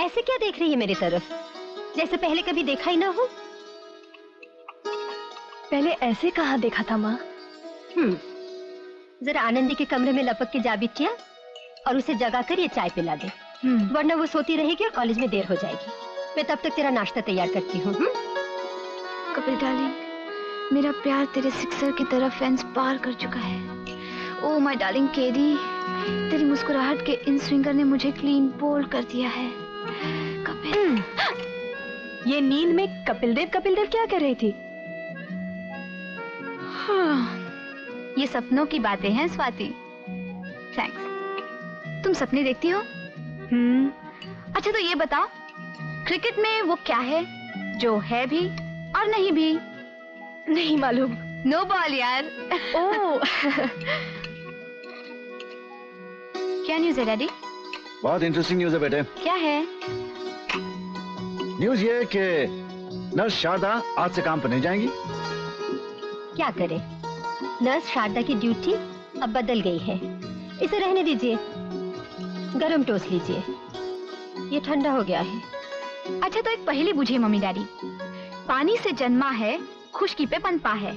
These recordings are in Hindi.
ऐसे क्या देख रही है मेरी तरफ, जैसे पहले कभी देखा ही ना हो? पहले ऐसे कहाँ देखा था माँ? जरा आनंदी के कमरे में लपक के जा बिटिया और उसे जगा कर ये चाय पिला दे, वरना वो सोती रहेगी और कॉलेज में देर हो जाएगी। मैं तब तक तेरा नाश्ता तैयार करती हूँ। कपिल डार्लिंग, मेरा प्यार तेरे सिक्सर की तरह फेंस पार कर चुका है। ओ माय डार्लिंग केडी, तेरी मुस्कुराहट के इन स्विंगर ने मुझे क्लीन बोल्ड कर दिया है। कपिल, ये नींद में कपिल देव क्या कर रही थी? ये सपनों की बातें हैं स्वाति। थैंक्स। तुम सपने देखती हो? अच्छा तो ये बताओ, क्रिकेट में वो क्या है जो है भी और नहीं भी? नहीं मालूम। नो बॉल यार। ओह। क्या न्यूज़ है डैडी? बहुत इंटरेस्टिंग न्यूज़ है बेटे। क्या है? न्यूज़ ये कि नर्स शारदा आज से काम पर नहीं जाएंगी। क्या करे, नर्स शारदा की ड्यूटी अब बदल गई है। इसे रहने दीजिए, गरम टोस्ट लीजिए, ये ठंडा हो गया है। अच्छा तो एक पहेली बुझिए मम्मी डैडी। पानी से जन्मा है, खुशकी पे पनपा है,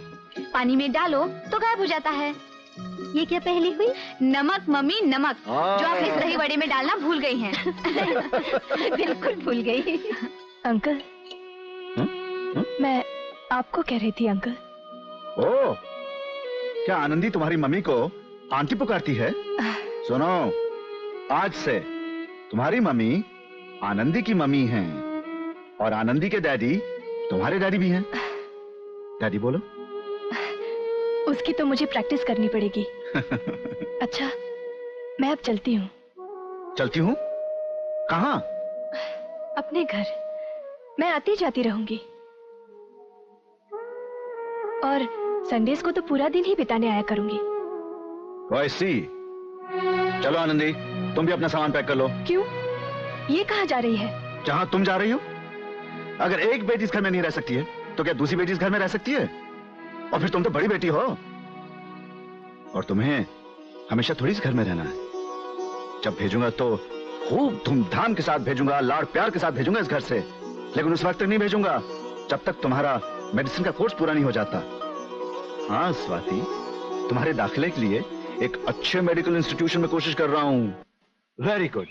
पानी में डालो तो गायब हो जाता है। ये क्या पहेली हुई? नमक मम्मी, नमक, जो आप इस दही वड़े में डालना भूल गई हैं। बिल्कुल भूल गई। अंकल, मैं आपको कह रही थी अंकल। ओह, क्या आनंदी तुम्हारी मम्मी को आंटी पुकारती है? सुनो, आज से तुम्हारी मम्मी आनंदी की मम्मी हैं और आनंदी के डैडी तुम्हारे डैडी भी हैं। डैडी बोलो। उसकी तो मुझे प्रैक्टिस करनी पड़ेगी। अच्छा, मैं अब चलती हूँ। चलती हूँ? कहाँ? अपने घर। मैं आती जाती रहूंगी और संडेज को तो पूरा दिन ही बिताने आया करूंगी। वैसी। चलो आनंदी, तुम भी अपना सामान पैक कर लो। क्यों? ये कहाँ जा रही है? जहाँ तुम जा रही हो। अगर एक बेटी इस घर में नहीं रह सकती है, तो क्या दूसरी बेटी इस घर में रह सकती है? और फिर तुम तो बड़ी बेटी हो और तुम्हें हमेशा थोड़ी इस घर में रहना है। जब भेजूंगा तो खूब धूमधाम के साथ भेजूंगा, लाड़ प्यार के साथ भेजूंगा इस घर से, लेकिन उस वक्त तक नहीं भेजूंगा जब तक तुम्हारा मेडिसिन का कोर्स पूरा नहीं हो जाता। हाँ स्वाति, तुम्हारे दाखिले के लिए एक अच्छे मेडिकल इंस्टीट्यूशन में कोशिश कर रहा हूँ। Very good.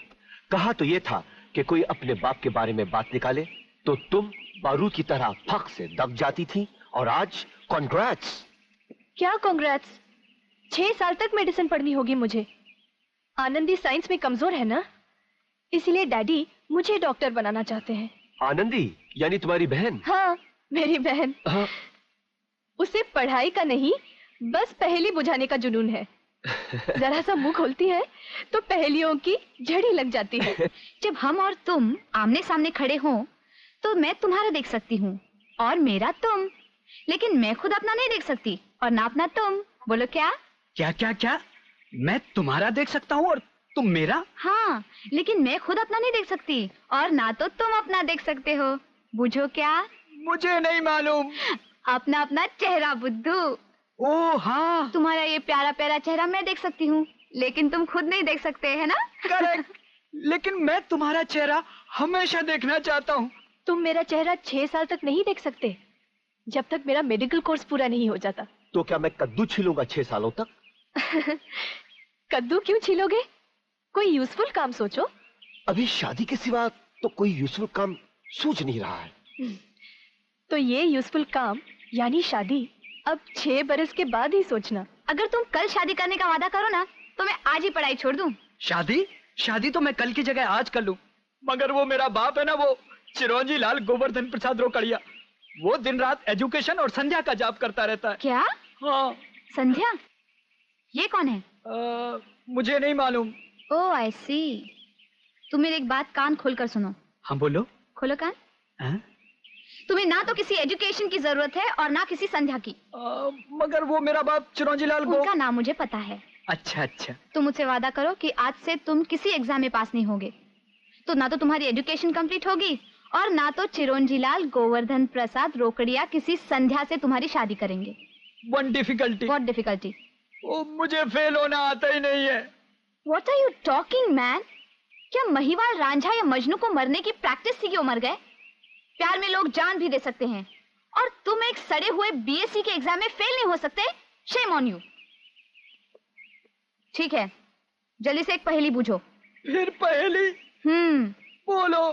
कहा तो ये था कि कोई अपने बाप के बारे में बात निकाले तो तुम बारूद की तरह फक से दब जाती थी, और आज कॉन्ग्रेट्स। क्या कॉन्ग्रेट्स? 6 साल तक मेडिसिन पढ़नी होगी मुझे। आनंदी साइंस में कमजोर है ना, इसलिए डैडी मुझे डॉक्टर बनाना चाहते हैं। आनंदी यानी तुम्हारी बहन? हाँ, मेरी बहन। हाँ। उसे पढ़ाई का नहीं, बस पहेली बुझाने का जुनून है। जरा सा मुंह खोलती है तो पहेलियों की झड़ी लग जाती है। जब हम और तुम आमने सामने खड़े हों तो मैं तुम्हारा देख सकती हूँ और मेरा तुम, लेकिन मैं खुद अपना नहीं देख सकती और ना अपना तुम। बोलो क्या? क्या क्या क्या? मैं तुम्हारा देख सकता हूँ और तुम मेरा? हाँ, लेकिन मैं खुद अपना नहीं देख सकती और ना तो तुम अपना देख सकते हो। बुझो क्या? मुझे नहीं मालूम। अपना अपना चेहरा बुद्धू। ओह हाँ, तुम्हारा ये प्यारा प्यारा चेहरा मैं देख सकती हूँ, लेकिन तुम खुद नहीं देख सकते, है ना? करेक्ट। लेकिन मैं तुम्हारा चेहरा हमेशा देखना चाहता हूँ। तुम मेरा चेहरा 6 साल तक नहीं देख सकते, जब तक मेरा मेडिकल कोर्स पूरा नहीं हो जाता। तो क्या मैं कद्दू छीलूंगा 6 सालों तक? कद्दू क्यों छीलोगे? कोई यूजफुल काम सोचो। अभी शादी के सिवा तो कोई यूजफुल काम सूझ नहीं रहा है। तो ये यूजफुल काम यानी शादी अब 6 बरस के बाद ही सोचना। अगर तुम कल शादी करने का वादा करो ना, तो मैं आज ही पढ़ाई छोड़ दूं। शादी तो मैं कल की जगह आज कर लूं, मगर वो मेरा बाप है ना, वो चिरंजी लाल गोवर्धन प्रसाद रोकड़िया, वो दिन रात एजुकेशन और संध्या का जाप करता रहता है। क्या? हाँ। संध्या? ये कौन है? मुझे नहीं मालूम। ओह आई सी। तुम मेरी एक बात कान खोलकर सुनो। हाँ बोलो। खोलो कान। हाँ? तुम्हें ना तो किसी एजुकेशन की जरूरत है और ना किसी संध्या की। मगर वो मेरा बाप चिरंजी लाल उनका नाम मुझे पता है। अच्छा अच्छा। तुम मुझसे वादा करो कि आज से तुम किसी एग्जाम में पास नहीं होगे, तो ना तो तुम्हारी एजुकेशन कंप्लीट होगी और ना तो चिरंजी लाल गोवर्धन प्रसाद रोकड़िया किसी संध्या से तुम्हारी शादी करेंगे। One difficulty. What difficulty? मुझे फेल होना आता ही नहीं है। What are you talking, man? क्या महिवाल रांझा या मजनू को मरने की प्रैक्टिस थी कि वो मर गए? प्यार में लोग जान भी दे सकते हैं, और तुम एक सड़े हुए बीएससी के एग्जाम में फेल नहीं हो सकते। Shame on you. ठीक है, जल्दी से एक पहेली पूछो। फिर पहेली? बोलो।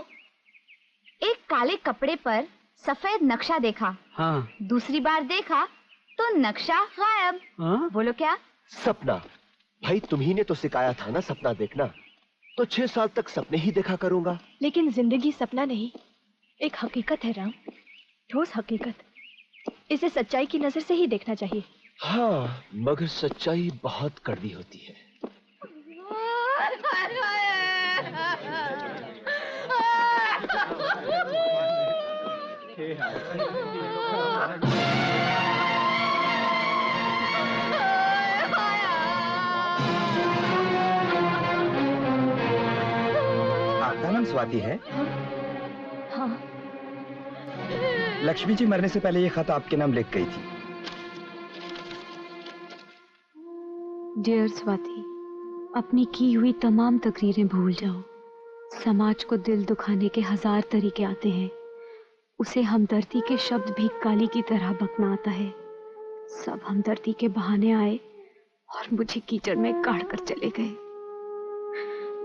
एक काले कपड़े पर सफेद नक्शा देखा। हाँ। दूसरी बार देखा तो नक्शा गायब। हाँ? बोलो क्या? सपना। भाई तुम्ही ने तो सिखाया था ना सपना देखना, तो 6 साल तक सपने ही देखा करूंगा। लेकिन जिंदगी सपना नहीं, एक हकीकत है राम, ठोस हकीकत। इसे सच्चाई की नजर से ही देखना चाहिए। हाँ, मगर सच्चाई बहुत कड़वी होती है। आपका नाम स्वाति है? हाँ। लक्ष्मी जी मरने से पहले ये खत आपके नाम लिख गई थी। डियर स्वाति, अपनी की हुई तमाम तकरीरें भूल जाओ। समाज को दिल दुखाने के 1000 तरीके आते हैं। उसे हमदर्दी के शब्द भी काली की तरह बकना आता है। सब हमदर्दी के बहाने आए और मुझे कीचड़ में गाड़ कर चले गए।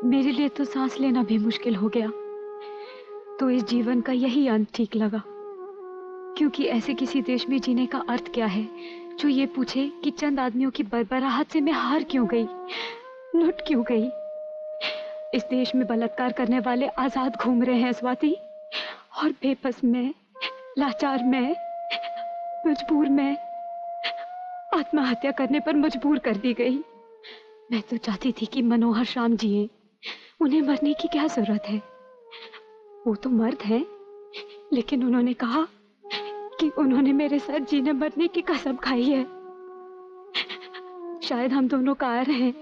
मेरे लिए तो सांस लेना भी मुश्किल हो गया। तो इस जीवन का यही अंत ठीक लगा, क्योंकि ऐसे किसी देश में जीने का अर्थ क्या है जो ये पूछे कि चंद आदमियों की बर्बराहट से मैं हार क्यों गई, लुट क्यों गई। इस देश में बलात्कार करने वाले आजाद घूम रहे हैं स्वाति, और बेबस में, लाचार में, मजबूर में आत्महत्या करने पर मजबूर कर दी गई। मैं तो चाहती थी कि मनोहर श्याम जिए, उन्हें मरने की क्या जरूरत है। वो तो मर्द हैं, लेकिन उन्होंने कहा कि उन्होंने मेरे साथ जीने मरने की कसम खाई है। शायद हम दोनों कार हैं,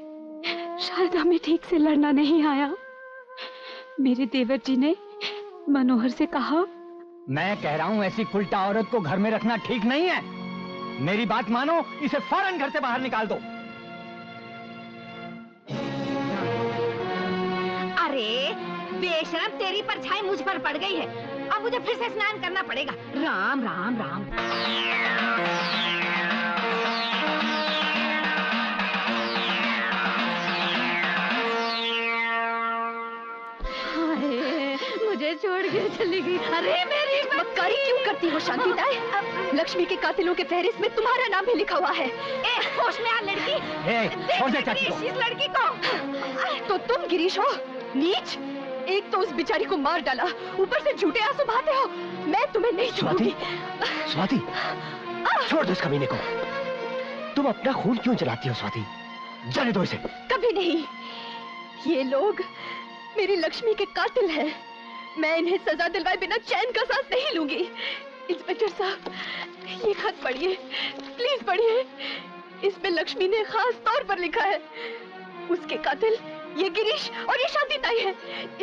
शायद हमें ठीक से लड़ना नहीं आया। मेरे देवर जी ने मनोहर से कहा, मैं कह रहा हूँ ऐसी कुलटा औरत को घर में रखना ठीक नहीं है। मेरी बात मानो, इसे फौरन घर से बाहर निकाल दो। अरे बेशरम, तेरी परछाई मुझ पर पड़ गई है। अब मुझे फिर से स्नान करना पड़ेगा। राम राम राम। मुझे छोड़ के चली गई। अरे मेरी मक्कारी क्यों करती हो शांति ताई? लक्ष्मी के कातिलों के फहरिस्त में तुम्हारा नाम भी लिखा हुआ है। होश में आ लड़की। छोड़ दे चाची को। इस लड़की को। तो तुम गिरीश हो, नीच। एक तो उस बेचारी को मार डाला, ऊपर से झूठे आंसू बहाते हो। मैं तुम्हें नहीं छोड़ूंगी। स्वाति, छोड़ दो इस कमीने को। तुम अपना खून क्यों जलाती हो स्वाति? जाने दो इसे। कभी नहीं। ये लोग मेरी लक्ष्मी के कातिल हैं। मैं इन्हें सजा दिलवाए बिना चैन का सांस नहीं लूंगी। इंस्पेक्टर साहब, ये खत पढ़िए, प्लीज पढ़िए। इसमें लक्ष्मी ने खास तौर पर लिखा है, उसके कातिल ये गिरीश और ये शांति ताई है।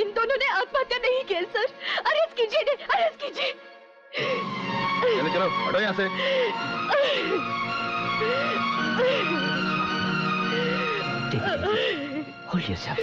इन दोनों ने आत्महत्या नहीं की सर। अरेस्ट कीजिए इन्हें, अरेस्ट कीजिए। चलो चलो हटो यहाँ से। होलिए साहब।